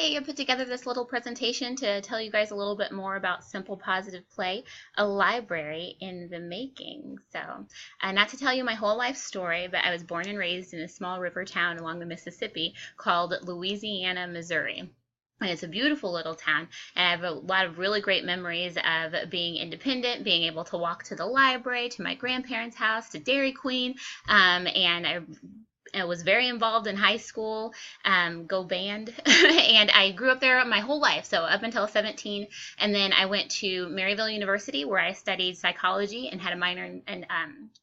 today I put together this little presentation to tell you guys a little bit more about Simple Positive Play, a library in the making. So, not to tell you my whole life story, but I was born and raised in a small river town along the Mississippi called Louisiana, Missouri. And it's a beautiful little town, and I have a lot of really great memories of being independent, being able to walk to the library, to my grandparents' house, to Dairy Queen, and I was very involved in high school, go band, and I grew up there my whole life, so up until 17, and then I went to Maryville University where I studied psychology and had a minor and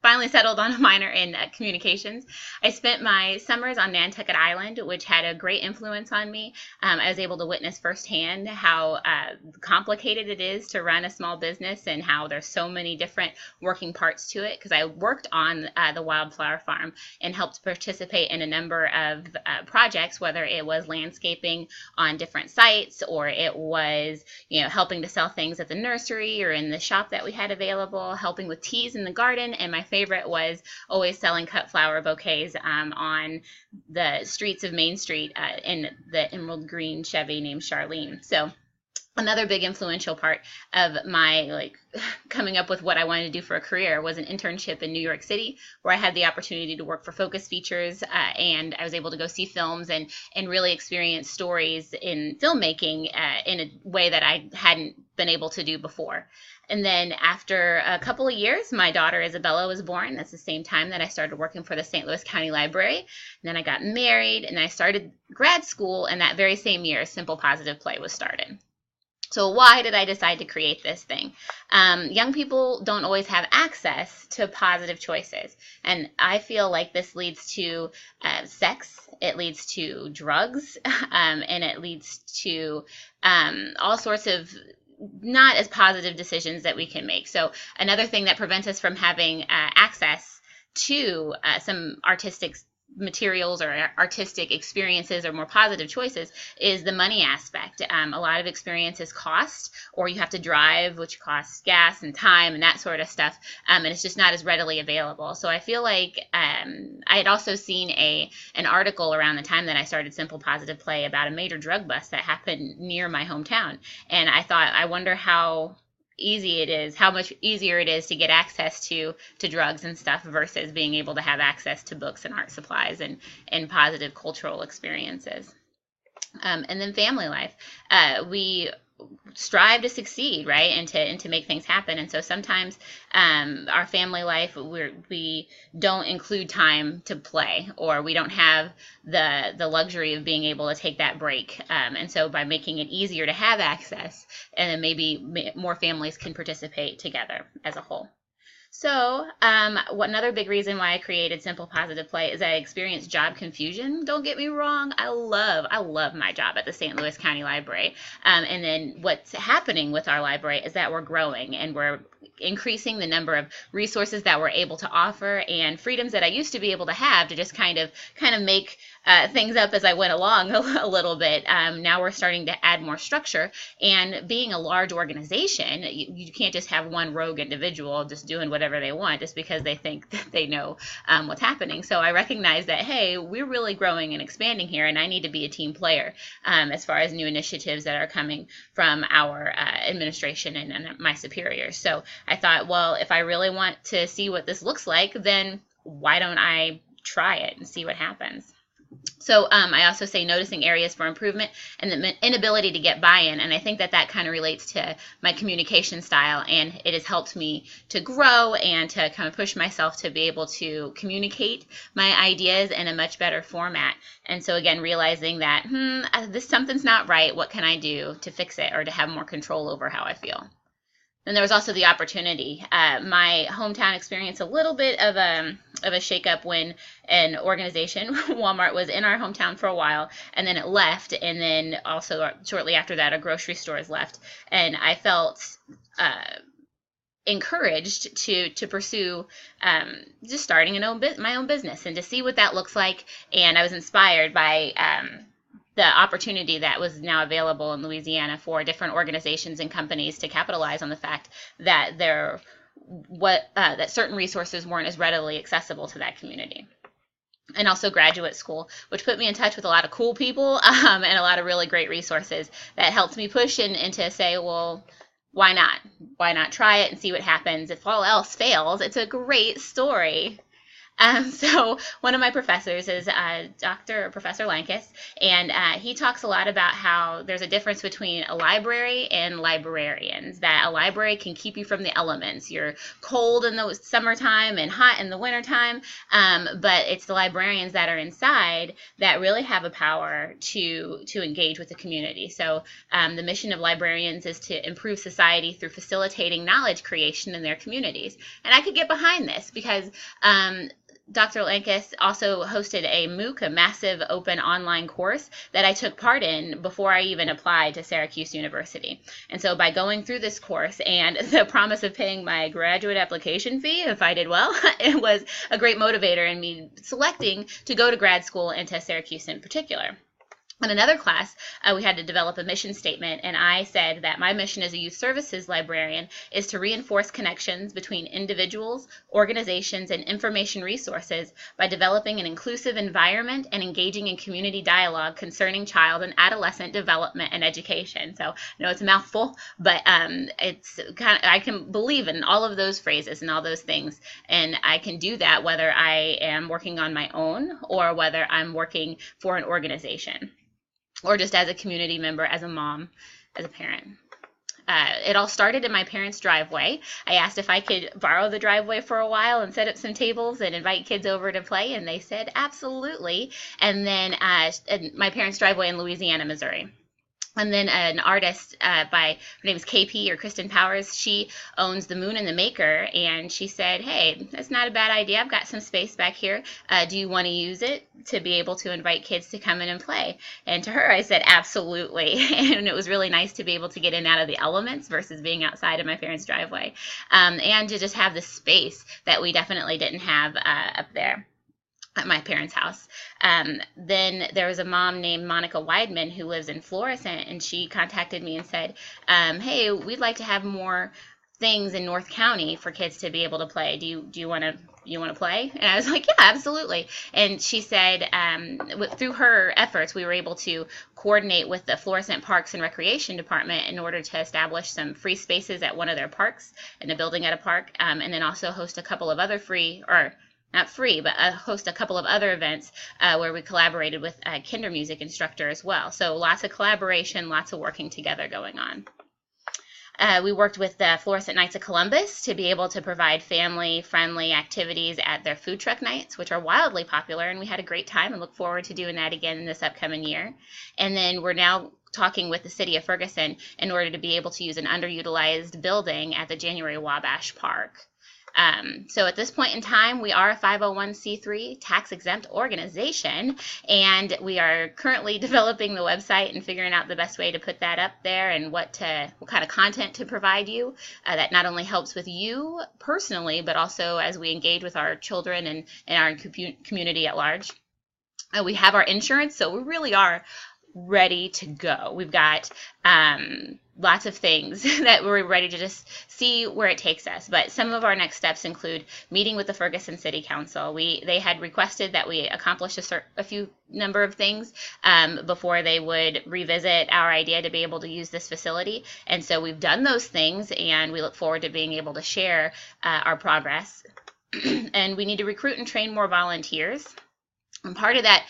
finally settled on a minor in communications. I spent my summers on Nantucket Island, which had a great influence on me. I was able to witness firsthand how complicated it is to run a small business and how there's so many different working parts to it, because I worked on the wildflower farm and helped participate in a number of projects, whether it was landscaping on different sites or it was, helping to sell things at the nursery or in the shop that we had available, helping with teas in the garden, and my favorite was always selling cut flower bouquets on the streets of Main Street in the emerald green Chevy named Charlene. So another big influential part of my coming up with what I wanted to do for a career was an internship in New York City, where I had the opportunity to work for Focus Features, and I was able to go see films and really experience stories in filmmaking in a way that I hadn't been able to do before. And then after a couple of years, my daughter Isabella was born. That's the same time that I started working for the St. Louis County Library. And then I got married, and I started grad school, and that very same year, Simple Positive Play was started. So why did I decide to create this thing? Young people don't always have access to positive choices. And I feel like this leads to sex, it leads to drugs, and it leads to all sorts of not as positive decisions that we can make. So another thing that prevents us from having access to some artistic materials or artistic experiences or more positive choices is the money aspect. A lot of experiences cost, or you have to drive, which costs gas and time and that sort of stuff, and it's just not as readily available. So I feel like I had also seen an article around the time that I started Simple Positive Play about a major drug bust that happened near my hometown, and I thought, I wonder how much easier it is to get access to drugs and stuff versus being able to have access to books and art supplies and positive cultural experiences. And then family life. We strive to succeed, right, and to make things happen. And so sometimes our family life, we don't include time to play, or we don't have the luxury of being able to take that break. And so by making it easier to have access, and then maybe more families can participate together as a whole. So another big reason why I created Simple Positive Play is I experienced job confusion. Don't get me wrong, I love my job at the St. Louis County Library. And then what's happening with our library is that we're growing and we're increasing the number of resources that we're able to offer and freedoms that I used to be able to have to just kind of make things up as I went along a little bit. Now we're starting to add more structure, and being a large organization, you can't just have one rogue individual just doing whatever they want just because they think that they know what's happening. So I recognize that, hey, we're really growing and expanding here, and I need to be a team player as far as new initiatives that are coming from our administration and my superiors. So I thought, well, if I really want to see what this looks like, then why don't I try it and see what happens? So I also say noticing areas for improvement and the inability to get buy-in. And I think that kind of relates to my communication style, and it has helped me to grow and to kind of push myself to be able to communicate my ideas in a much better format. And so again, realizing that something's not right. What can I do to fix it or to have more control over how I feel? And there was also the opportunity. My hometown experienced a little bit of a shakeup when an organization, Walmart, was in our hometown for a while, and then it left, and then also shortly after that, a grocery stores left. And I felt encouraged to pursue just starting my own business and to see what that looks like. And I was inspired by the opportunity that was now available in Louisiana for different organizations and companies to capitalize on the fact that that certain resources weren't as readily accessible to that community. and also graduate school, which put me in touch with a lot of cool people and a lot of really great resources that helped me push into say, well, why not? Why not try it and see what happens? If all else fails, it's a great story. So one of my professors is Professor Lankus, and he talks a lot about how there's a difference between a library and librarians, that a library can keep you from the elements. You're cold in the summertime and hot in the wintertime, but it's the librarians that are inside that really have a power to engage with the community. So the mission of librarians is to improve society through facilitating knowledge creation in their communities. And I could get behind this because Dr. Lankus also hosted a MOOC, a massive open online course that I took part in before I even applied to Syracuse University. And so by going through this course and the promise of paying my graduate application fee if I did well, it was a great motivator in me selecting to go to grad school and to Syracuse in particular. In another class, we had to develop a mission statement, and I said that my mission as a youth services librarian is to reinforce connections between individuals, organizations, and information resources by developing an inclusive environment and engaging in community dialogue concerning child and adolescent development and education. So I know it's a mouthful, but it's kind of, I can believe in all of those phrases and all those things, and I can do that whether I am working on my own or whether I'm working for an organization, or just as a community member, as a mom, as a parent. It all started in my parents' driveway. I asked if I could borrow the driveway for a while and set up some tables and invite kids over to play, and they said absolutely. And then my parents' driveway in Louisiana, Missouri. And then an artist her name is KP, or Kristen Powers, she owns The Moon and the Maker, and she said, hey, that's not a bad idea. I've got some space back here. Do you want to use it to be able to invite kids to come in and play? And to her, I said, absolutely. And it was really nice to be able to get in out of the elements versus being outside of my parents' driveway, and to just have the space that we definitely didn't have up there at my parents' house. Then there was a mom named Monica Weidman who lives in Florissant, and she contacted me and said, hey, we'd like to have more things in North County for kids to be able to play. Do you want to play? And I was like, yeah, absolutely. And she said, through her efforts, we were able to coordinate with the Florissant Parks and Recreation Department in order to establish some free spaces at one of their parks, in a building at a park, and then also host a couple of other not free, but host a couple of other events where we collaborated with a kinder music instructor as well. So lots of collaboration, lots of working together going on. We worked with the Florissant Knights of Columbus to be able to provide family-friendly activities at their food truck nights, which are wildly popular, and we had a great time and look forward to doing that again this upcoming year. And then we're now talking with the city of Ferguson in order to be able to use an underutilized building at the January Wabash Park. So at this point in time, we are a 501c3 tax-exempt organization, and we are currently developing the website and figuring out the best way to put that up there and what kind of content to provide you that not only helps with you personally, but also as we engage with our children and our community at large. We have our insurance, so we really are ready to go. We've got lots of things that we're ready to just see where it takes us. But some of our next steps include meeting with the Ferguson City Council. They had requested that we accomplish a few number of things before they would revisit our idea to be able to use this facility. And so we've done those things, and we look forward to being able to share our progress. And we need to recruit and train more volunteers. And part of that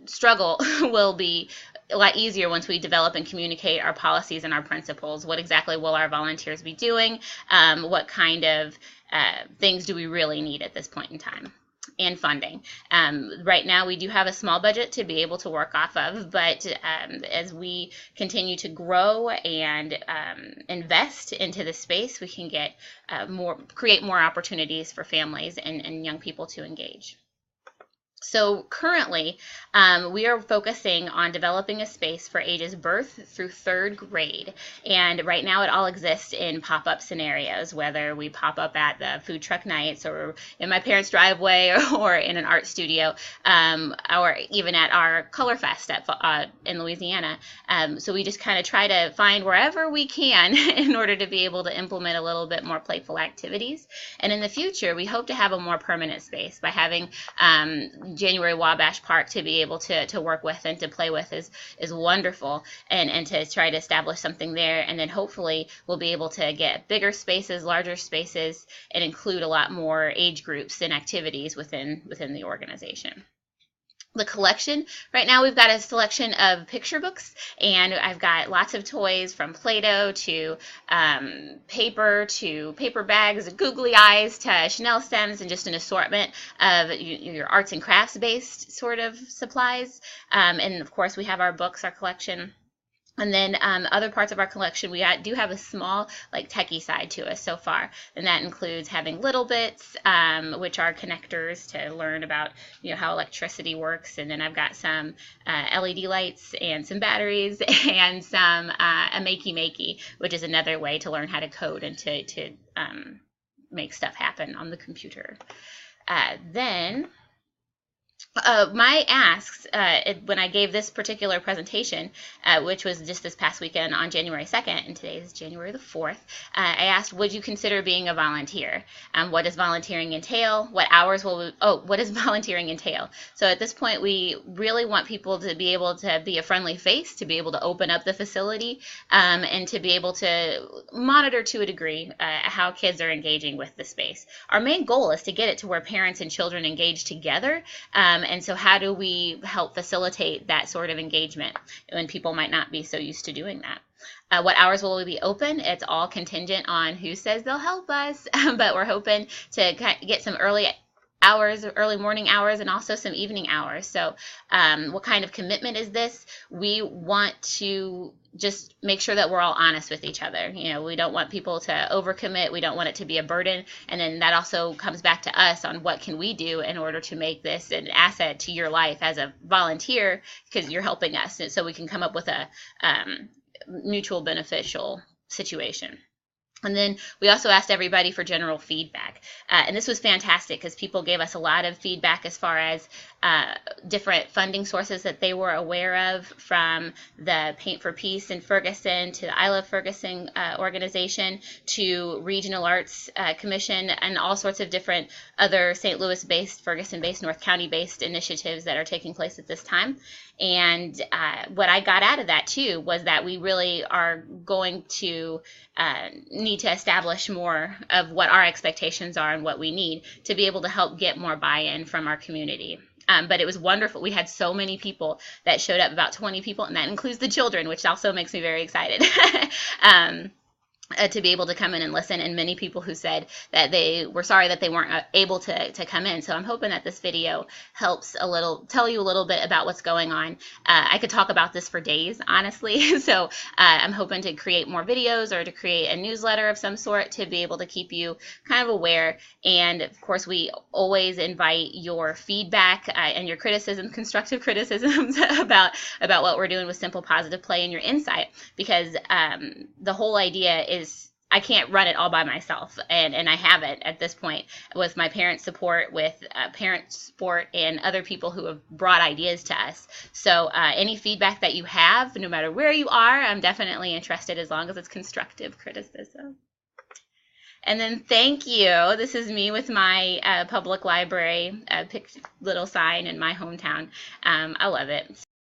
struggle will be a lot easier once we develop and communicate our policies and our principles. What exactly will our volunteers be doing? What kind of things do we really need at this point in time? And funding. Right now, we do have a small budget to be able to work off of, but as we continue to grow and invest into the space, we can get create more opportunities for families and young people to engage. So currently, we are focusing on developing a space for ages birth through 3rd grade. And right now it all exists in pop-up scenarios, whether we pop up at the food truck nights or in my parents' driveway or in an art studio, or even at our Color Fest in Louisiana. So we just kind of try to find wherever we can in order to be able to implement a little bit more playful activities. And in the future, we hope to have a more permanent space by having January Wabash Park to be able to work with and to play with is wonderful, and to try to establish something there, and then hopefully we'll be able to get bigger spaces, larger spaces, and include a lot more age groups and activities within the organization. The collection, right now we've got a selection of picture books, and I've got lots of toys from Play-Doh to paper bags, googly eyes to Chanel stems, and just an assortment of your arts and crafts based sort of supplies. And of course we have our books, our collection. And then other parts of our collection, we do have a small, like, techie side to us so far, and that includes having little bits, which are connectors to learn about, how electricity works. And then I've got some LED lights and some batteries and some a Makey, which is another way to learn how to code and to make stuff happen on the computer. Then my asks when I gave this particular presentation, which was just this past weekend on January 2nd, and today is January the 4th, I asked, would you consider being a volunteer? What does volunteering entail? What does volunteering entail? So at this point, we really want people to be able to be a friendly face, to be able to open up the facility, and to be able to monitor to a degree how kids are engaging with the space. Our main goal is to get it to where parents and children engage together. And so how do we help facilitate that sort of engagement when people might not be so used to doing that? What hours will we be open? It's all contingent on who says they'll help us, but we're hoping to get some early morning hours, and also some evening hours. So what kind of commitment is this? We want to just make sure that we're all honest with each other. We don't want people to overcommit. We don't want it to be a burden. And then that also comes back to us on what can we do in order to make this an asset to your life as a volunteer, because you're helping us. And so we can come up with a mutual beneficial situation. And then we also asked everybody for general feedback. And this was fantastic because people gave us a lot of feedback as far as different funding sources that they were aware of, from the Paint for Peace in Ferguson to the I Love Ferguson organization to Regional Arts Commission, and all sorts of different other St. Louis-based, Ferguson-based, North County-based initiatives that are taking place at this time. And what I got out of that too was that we really are going to need to establish more of what our expectations are and what we need to be able to help get more buy-in from our community. But it was wonderful. We had so many people that showed up, about 20 people, and that includes the children, which also makes me very excited. To be able to come in and listen, and many people who said that they were sorry that they weren't able to come in. So I'm hoping that this video helps tell you a little bit about what's going on. I could talk about this for days, honestly. So I'm hoping to create more videos, or to create a newsletter of some sort to be able to keep you kind of aware. And of course, we always invite your feedback and your constructive criticisms about what we're doing with Simple Positive Play, and your insight, because the whole idea is I can't run it all by myself, and I haven't at this point, with my parents' support, with parent support, and other people who have brought ideas to us. So any feedback that you have, no matter where you are, I'm definitely interested, as long as it's constructive criticism. And then thank you. This is me with my public library little sign in my hometown. I love it.